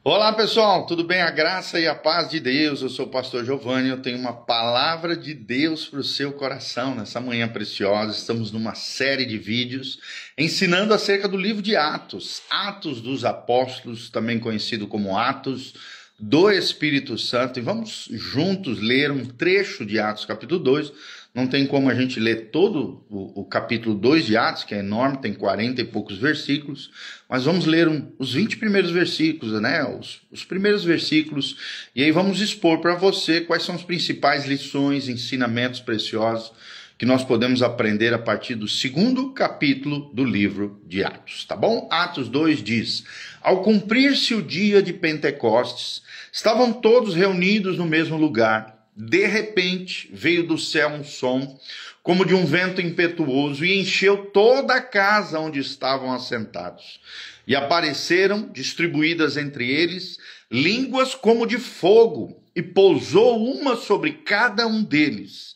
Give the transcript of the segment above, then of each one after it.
Olá pessoal, tudo bem? A graça e a paz de Deus. Eu sou o pastor Giovanni, eu tenho uma palavra de Deus para o seu coração nessa manhã preciosa. Estamos numa série de vídeos ensinando acerca do livro de Atos, Atos dos Apóstolos, também conhecido como Atos do Espírito Santo. E vamos juntos ler um trecho de Atos capítulo 2. Não tem como a gente ler todo o capítulo 2 de Atos, que é enorme, tem 40 e poucos versículos, mas vamos ler os 20 primeiros versículos, né? Os primeiros versículos, e aí vamos expor para você quais são as principais lições, ensinamentos preciosos que nós podemos aprender a partir do segundo capítulo do livro de Atos, tá bom? Atos 2 diz: ao cumprir-se o dia de Pentecostes, estavam todos reunidos no mesmo lugar. De repente, veio do céu um som, como de um vento impetuoso, e encheu toda a casa onde estavam assentados. E apareceram, distribuídas entre eles, línguas como de fogo, e pousou uma sobre cada um deles.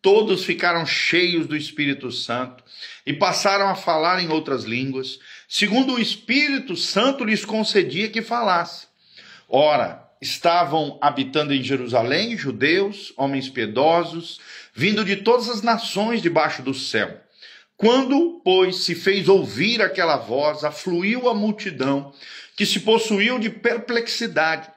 Todos ficaram cheios do Espírito Santo, e passaram a falar em outras línguas, segundo o Espírito Santo lhes concedia que falasse. Ora, estavam habitando em Jerusalém judeus, homens piedosos, vindo de todas as nações debaixo do céu. Quando, pois, se fez ouvir aquela voz, afluiu a multidão, que se possuiu de perplexidade,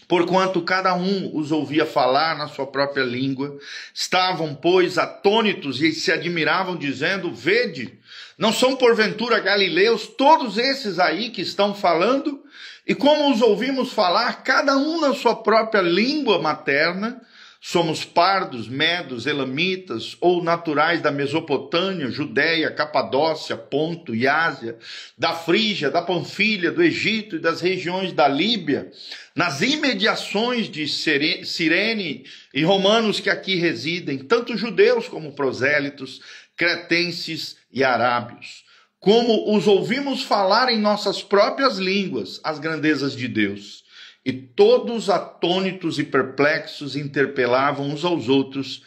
porquanto cada um os ouvia falar na sua própria língua. Estavam, pois, atônitos e se admiravam, dizendo: vede, não são porventura galileus todos esses aí que estão falando? E como os ouvimos falar, cada um na sua própria língua materna, somos pardos, medos, elamitas, ou naturais da Mesopotâmia, Judéia, Capadócia, Ponto e Ásia, da Frígia, da Panfilha, do Egito e das regiões da Líbia, nas imediações de Cirene e romanos que aqui residem, tanto judeus como prosélitos, cretenses e arábios. Como os ouvimos falar em nossas próprias línguas as grandezas de Deus. E todos atônitos e perplexos interpelavam uns aos outros: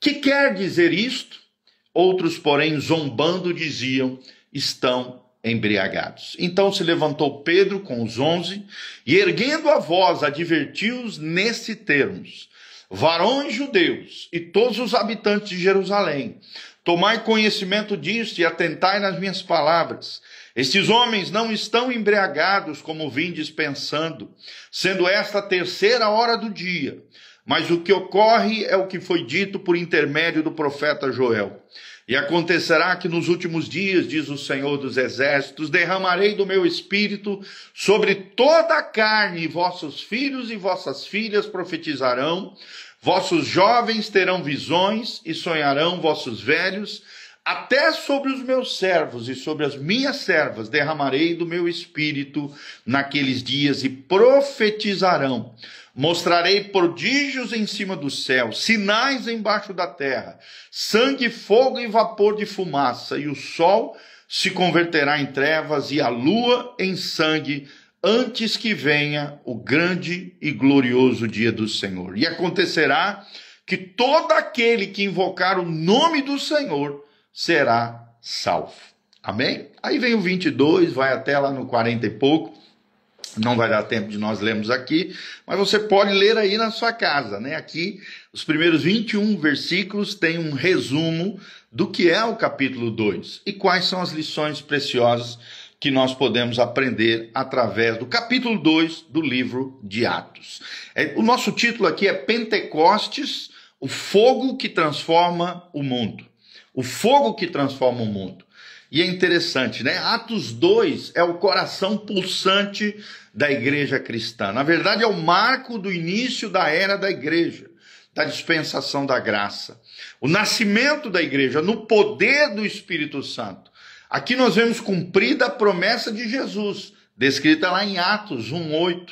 que quer dizer isto? Outros, porém, zombando, diziam: estão embriagados. Então se levantou Pedro com os 11 e, erguendo a voz, advertiu-os nesse termos: varões judeus e todos os habitantes de Jerusalém, tomai conhecimento disto e atentai nas minhas palavras. Estes homens não estão embriagados, como vindes pensando, sendo esta a terceira hora do dia. Mas o que ocorre é o que foi dito por intermédio do profeta Joel. E acontecerá que nos últimos dias, diz o Senhor dos Exércitos, derramarei do meu espírito sobre toda a carne, e vossos filhos e vossas filhas profetizarão, vossos jovens terão visões e sonharão vossos velhos, até sobre os meus servos e sobre as minhas servas derramarei do meu espírito naqueles dias e profetizarão. Mostrarei prodígios em cima do céu, sinais embaixo da terra, sangue, fogo e vapor de fumaça, e o sol se converterá em trevas e a lua em sangue, antes que venha o grande e glorioso dia do Senhor. E acontecerá que todo aquele que invocar o nome do Senhor será salvo. Amém? Aí vem o 22, vai até lá no 40 e pouco. Não vai dar tempo de nós lermos aqui, mas você pode ler aí na sua casa, né? Aqui, os primeiros 21 versículos têm um resumo do que é o capítulo 2 e quais são as lições preciosas que nós podemos aprender através do capítulo 2 do livro de Atos. O nosso título aqui é Pentecostes, o fogo que transforma o mundo. O fogo que transforma o mundo. E é interessante, né? Atos 2 é o coração pulsante da igreja cristã. Na verdade, é o marco do início da era da igreja, da dispensação da graça. O nascimento da igreja no poder do Espírito Santo. Aqui nós vemos cumprida a promessa de Jesus, descrita lá em Atos 1:8,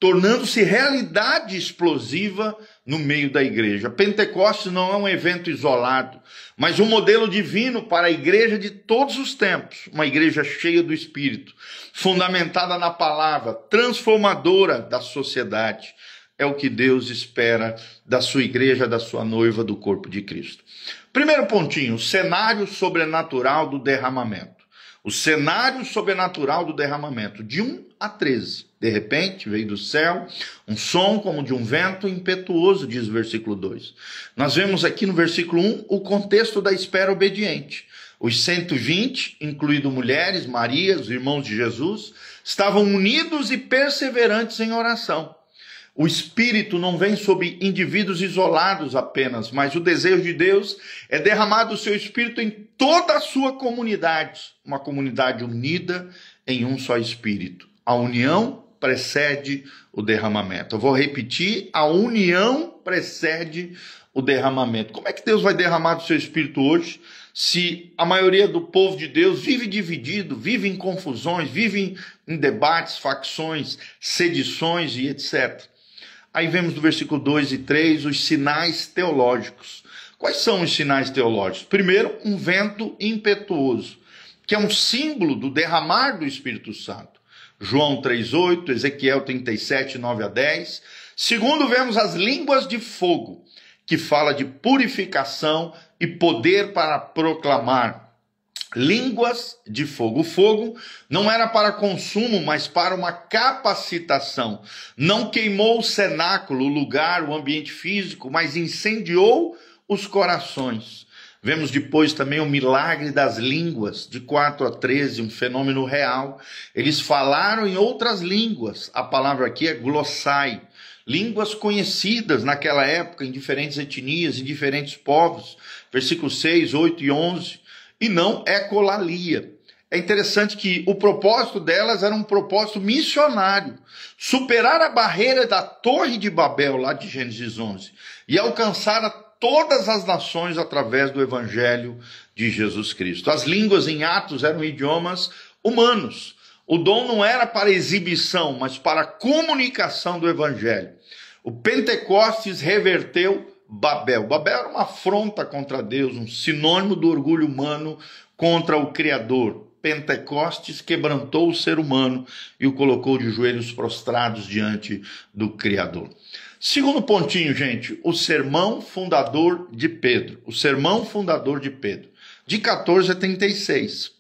tornando-se realidade explosiva no meio da igreja. Pentecostes não é um evento isolado, mas um modelo divino para a igreja de todos os tempos, uma igreja cheia do Espírito, fundamentada na palavra, transformadora da sociedade. É o que Deus espera da sua igreja, da sua noiva, do corpo de Cristo. Primeiro pontinho, o cenário sobrenatural do derramamento. O cenário sobrenatural do derramamento, de 1 a 13. De repente, veio do céu um som como de um vento impetuoso, diz o versículo 2. Nós vemos aqui no versículo 1 o contexto da espera obediente. Os 120, incluindo mulheres, Maria, os irmãos de Jesus, estavam unidos e perseverantes em oração. O Espírito não vem sobre indivíduos isolados apenas, mas o desejo de Deus é derramar o seu Espírito em toda a sua comunidade, uma comunidade unida em um só Espírito. A união precede o derramamento. Eu vou repetir, a união precede o derramamento. Como é que Deus vai derramar o seu Espírito hoje, se a maioria do povo de Deus vive dividido, vive em confusões, vive em debates, facções, sedições e etc. Aí vemos no versículo 2 e 3 os sinais teológicos. Quais são os sinais teológicos? Primeiro, um vento impetuoso, que é um símbolo do derramar do Espírito Santo. João 3,8, Ezequiel 37, 9 a 10. Segundo, vemos as línguas de fogo, que fala de purificação e poder para proclamar. Línguas de fogo. O fogo não era para consumo, mas para uma capacitação. Não queimou o cenáculo, o lugar, o ambiente físico, mas incendiou os corações. Vemos depois também o milagre das línguas, de 4 a 13, um fenômeno real. Eles falaram em outras línguas. A palavra aqui é glossai. Línguas conhecidas naquela época, em diferentes etnias, em diferentes povos. Versículos 6, 8 e 11. E não ecolalia. É interessante que o propósito delas era um propósito missionário. Superar a barreira da Torre de Babel, lá de Gênesis 11, e alcançar a todas as nações através do Evangelho de Jesus Cristo. As línguas em Atos eram idiomas humanos. O dom não era para exibição, mas para a comunicação do Evangelho. O Pentecostes reverteu Babel. Babel era uma afronta contra Deus, um sinônimo do orgulho humano contra o Criador. Pentecostes quebrantou o ser humano e o colocou de joelhos prostrados diante do Criador. Segundo pontinho, gente, o sermão fundador de Pedro. O sermão fundador de Pedro. De 14 a 36.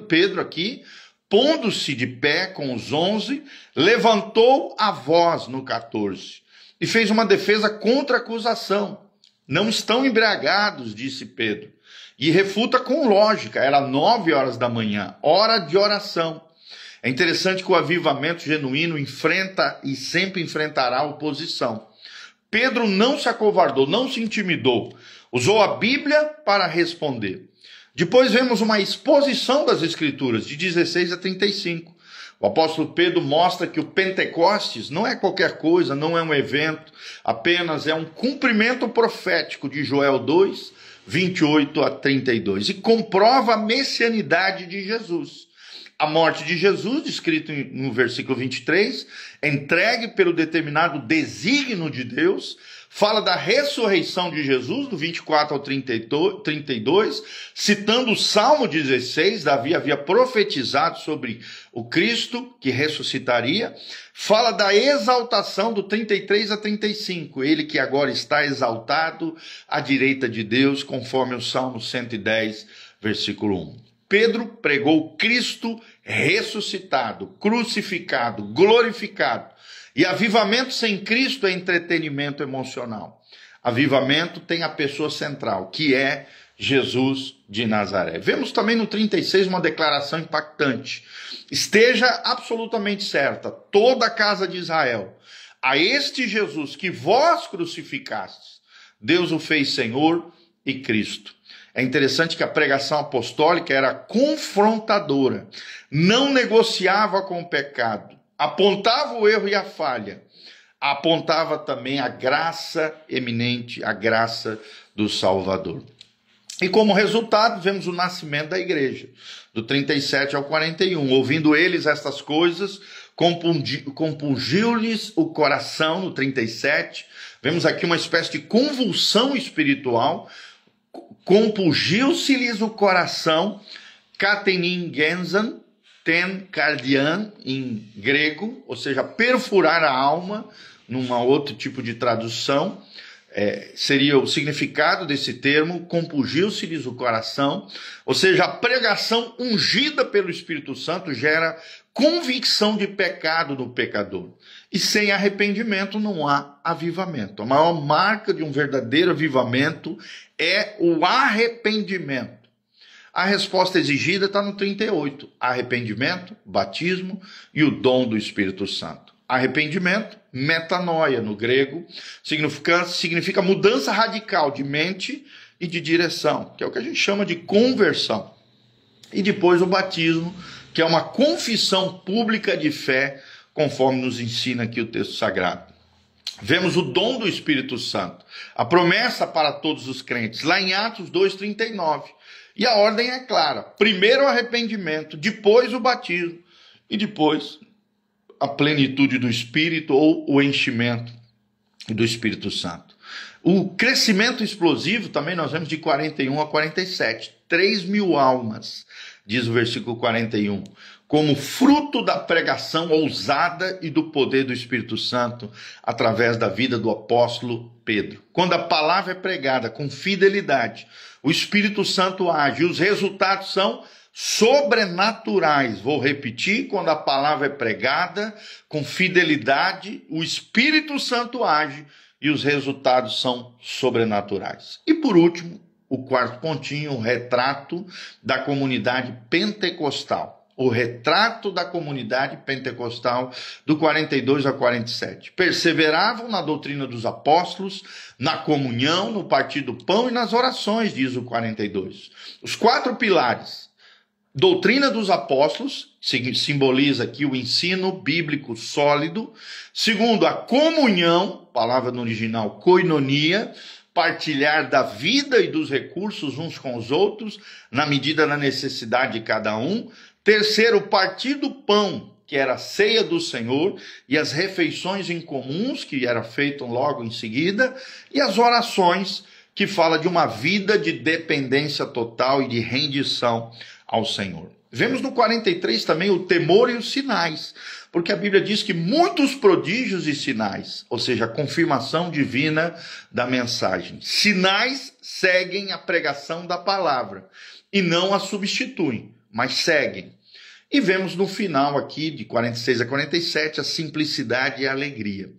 Pedro aqui, pondo-se de pé com os 11, levantou a voz no 14 e fez uma defesa contra a acusação. Não estão embriagados, disse Pedro. E refuta com lógica. Era 9 horas da manhã, hora de oração. É interessante que o avivamento genuíno enfrenta e sempre enfrentará oposição. Pedro não se acovardou, não se intimidou. Usou a Bíblia para responder. Depois vemos uma exposição das Escrituras, de 16 a 35. O apóstolo Pedro mostra que o Pentecostes não é qualquer coisa, não é um evento, apenas é um cumprimento profético de Joel 2, 28 a 32. E comprova a messianidade de Jesus. A morte de Jesus, descrito no versículo 23, entregue pelo determinado desígnio de Deus, fala da ressurreição de Jesus, do 24 ao 32, citando o Salmo 16, Davi havia profetizado sobre o Cristo que ressuscitaria, fala da exaltação do 33 a 35, ele que agora está exaltado à direita de Deus, conforme o Salmo 110, versículo 1. Pedro pregou Cristo ressuscitado, crucificado, glorificado. E avivamento sem Cristo é entretenimento emocional. Avivamento tem a pessoa central, que é Jesus de Nazaré. Vemos também no 36 uma declaração impactante. Esteja absolutamente certa, toda a casa de Israel, a este Jesus que vós crucificastes, Deus o fez Senhor e Cristo. É interessante que a pregação apostólica era confrontadora, não negociava com o pecado, apontava o erro e a falha, apontava também a graça eminente, a graça do Salvador. E como resultado, vemos o nascimento da igreja, do 37 ao 41. Ouvindo eles estas coisas, compungiu-lhes o coração, no 37. Vemos aqui uma espécie de convulsão espiritual. Compungiu-se-lhes o coração, katenin genzan, ten cardian, em grego, ou seja, perfurar a alma, numa outro tipo de tradução. seria o significado desse termo, compungiu-se-lhes o coração, ou seja, a pregação ungida pelo Espírito Santo gera convicção de pecado do pecador. E sem arrependimento não há avivamento. A maior marca de um verdadeiro avivamento é o arrependimento. A resposta exigida está no 38. Arrependimento, batismo e o dom do Espírito Santo. Arrependimento, metanoia no grego, significa mudança radical de mente e de direção, que é o que a gente chama de conversão. E depois o batismo, que é uma confissão pública de fé, conforme nos ensina aqui o texto sagrado. Vemos o dom do Espírito Santo, a promessa para todos os crentes, lá em Atos 2,39. E a ordem é clara: primeiro o arrependimento, depois o batismo e depois a plenitude do Espírito ou o enchimento do Espírito Santo. O crescimento explosivo também nós vemos de 41 a 47. 3.000 almas, diz o versículo 41, como fruto da pregação ousada e do poder do Espírito Santo através da vida do apóstolo Pedro. Quando a palavra é pregada com fidelidade, o Espírito Santo age e os resultados são sobrenaturais. Vou repetir: quando a palavra é pregada com fidelidade, o Espírito Santo age e os resultados são sobrenaturais. E por último, o quarto pontinho, o retrato da comunidade pentecostal. O retrato da comunidade pentecostal do 42 a 47. Perseveravam na doutrina dos apóstolos, na comunhão, no partir do pão e nas orações, diz o 42. Os 4 pilares. Doutrina dos apóstolos, simboliza aqui o ensino bíblico sólido. Segundo, a comunhão, palavra no original koinonia, partilhar da vida e dos recursos uns com os outros, na medida da necessidade de cada um. Terceiro, partir do pão, que era a ceia do Senhor, e as refeições em comuns, que eram feitas logo em seguida, e as orações, que fala de uma vida de dependência total e de rendição ao Senhor. Vemos no 43 também o temor e os sinais, porque a Bíblia diz que muitos prodígios e sinais, ou seja, a confirmação divina da mensagem. Sinais seguem a pregação da palavra e não a substituem, mas seguem. E vemos no final aqui, de 46 a 47, a simplicidade e a alegria.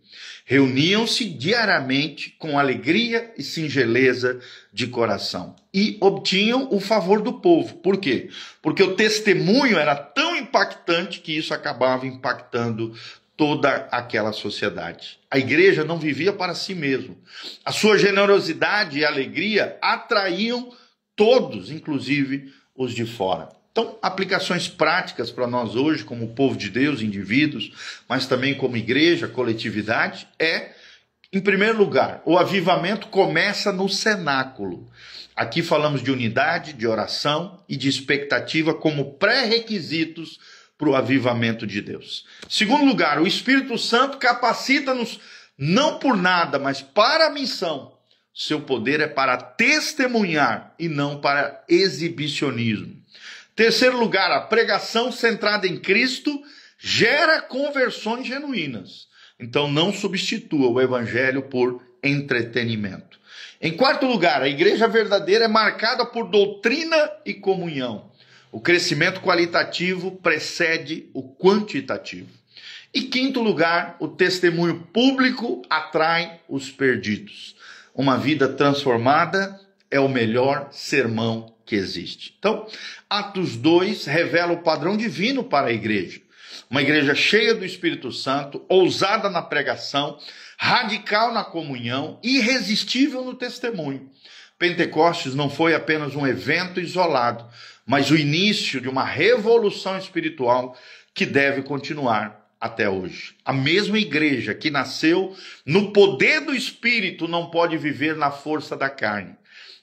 Reuniam-se diariamente com alegria e singeleza de coração. E obtinham o favor do povo. Por quê? Porque o testemunho era tão impactante que isso acabava impactando toda aquela sociedade. A igreja não vivia para si mesma. A sua generosidade e alegria atraíam todos, inclusive os de fora. Então, aplicações práticas para nós hoje, como povo de Deus, indivíduos, mas também como igreja, coletividade, em primeiro lugar, o avivamento começa no cenáculo. Aqui falamos de unidade, de oração e de expectativa como pré-requisitos para o avivamento de Deus. Segundo lugar, o Espírito Santo capacita-nos não por nada, mas para a missão. Seu poder é para testemunhar e não para exibicionismo. Terceiro lugar, a pregação centrada em Cristo gera conversões genuínas. Então não substitua o evangelho por entretenimento. Em quarto lugar, a igreja verdadeira é marcada por doutrina e comunhão. O crescimento qualitativo precede o quantitativo. E quinto lugar, o testemunho público atrai os perdidos. Uma vida transformada é o melhor sermão que existe. Então, Atos 2 revela o padrão divino para a igreja. Uma igreja cheia do Espírito Santo, ousada na pregação, radical na comunhão, irresistível no testemunho. Pentecostes não foi apenas um evento isolado, mas o início de uma revolução espiritual que deve continuar até hoje. A mesma igreja que nasceu no poder do Espírito não pode viver na força da carne.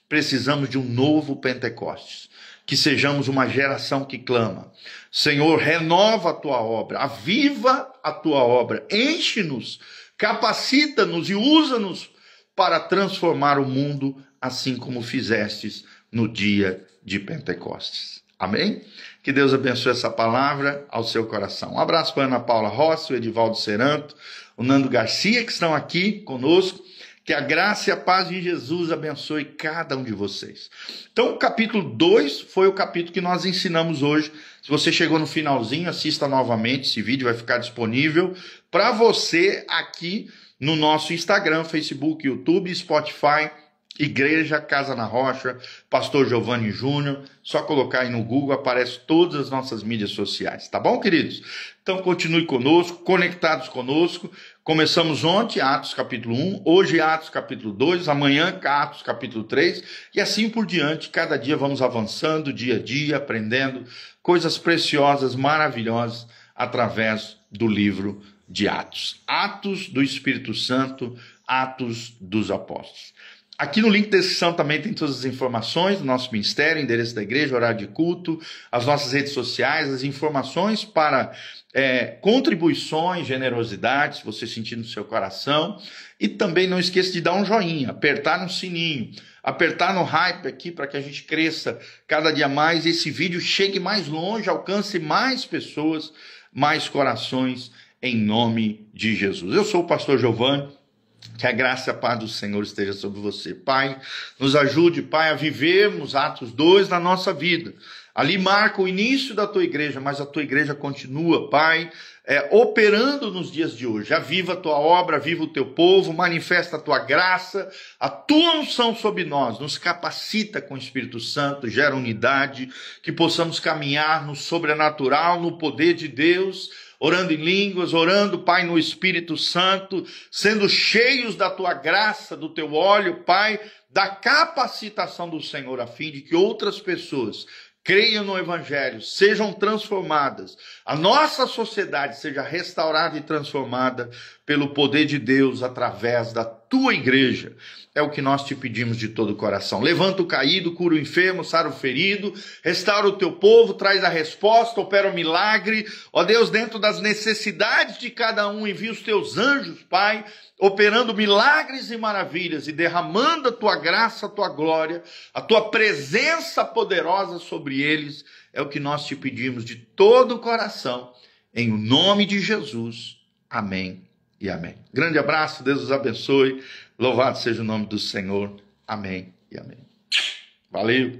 Precisamos de um novo Pentecostes, que sejamos uma geração que clama: Senhor, renova a tua obra, aviva a tua obra, enche-nos, capacita-nos e usa-nos para transformar o mundo, assim como fizestes no dia de Pentecostes. Amém? Que Deus abençoe essa palavra ao seu coração. Um abraço para a Ana Paula Rossi, o Edivaldo Seranto, o Nando Garcia, que estão aqui conosco. Que a graça e a paz de Jesus abençoe cada um de vocês. Então, o capítulo 2 foi o capítulo que nós ensinamos hoje. Se você chegou no finalzinho, assista novamente. Esse vídeo vai ficar disponível para você aqui no nosso Instagram, Facebook, YouTube, Spotify, Igreja Casa na Rocha, Pastor Giovanni Júnior. Só colocar aí no Google, aparece todas as nossas mídias sociais. Tá bom, queridos? Então, continue conosco, conectados conosco. Começamos ontem, Atos capítulo 1, hoje Atos capítulo 2, amanhã Atos capítulo 3, e assim por diante. Cada dia vamos avançando, dia a dia, aprendendo coisas preciosas, maravilhosas, através do livro de Atos. Atos do Espírito Santo, Atos dos Apóstolos. Aqui no link da descrição também tem todas as informações do nosso ministério, endereço da igreja, horário de culto, as nossas redes sociais, as informações para contribuições, generosidade, se você sentir no seu coração. E também não esqueça de dar um joinha, apertar no sininho, apertar no hype aqui para que a gente cresça cada dia mais, esse vídeo chegue mais longe, alcance mais pessoas, mais corações, em nome de Jesus. Eu sou o pastor Giovanni. Que a graça e a paz do Senhor esteja sobre você. Pai, nos ajude, Pai, a vivermos Atos 2 na nossa vida. Ali marca o início da tua igreja, mas a tua igreja continua, Pai, operando nos dias de hoje. Aviva a tua obra, aviva o teu povo, manifesta a tua graça, a tua unção sobre nós, nos capacita com o Espírito Santo, gera unidade, que possamos caminhar no sobrenatural, no poder de Deus, orando em línguas, orando, Pai, no Espírito Santo, sendo cheios da tua graça, do teu óleo, Pai, da capacitação do Senhor, a fim de que outras pessoas creiam no Evangelho, sejam transformadas, a nossa sociedade seja restaurada e transformada pelo poder de Deus através da tua igreja. É o que nós te pedimos de todo o coração. Levanta o caído, cura o enfermo, sara o ferido, restaura o teu povo, traz a resposta, opera o milagre. Ó Deus, dentro das necessidades de cada um, envia os teus anjos, Pai, operando milagres e maravilhas e derramando a tua graça, a tua glória, a tua presença poderosa sobre eles. É o que nós te pedimos de todo o coração, em o nome de Jesus. Amém e amém. Grande abraço, Deus os abençoe. Louvado seja o nome do Senhor. Amém e amém. Valeu.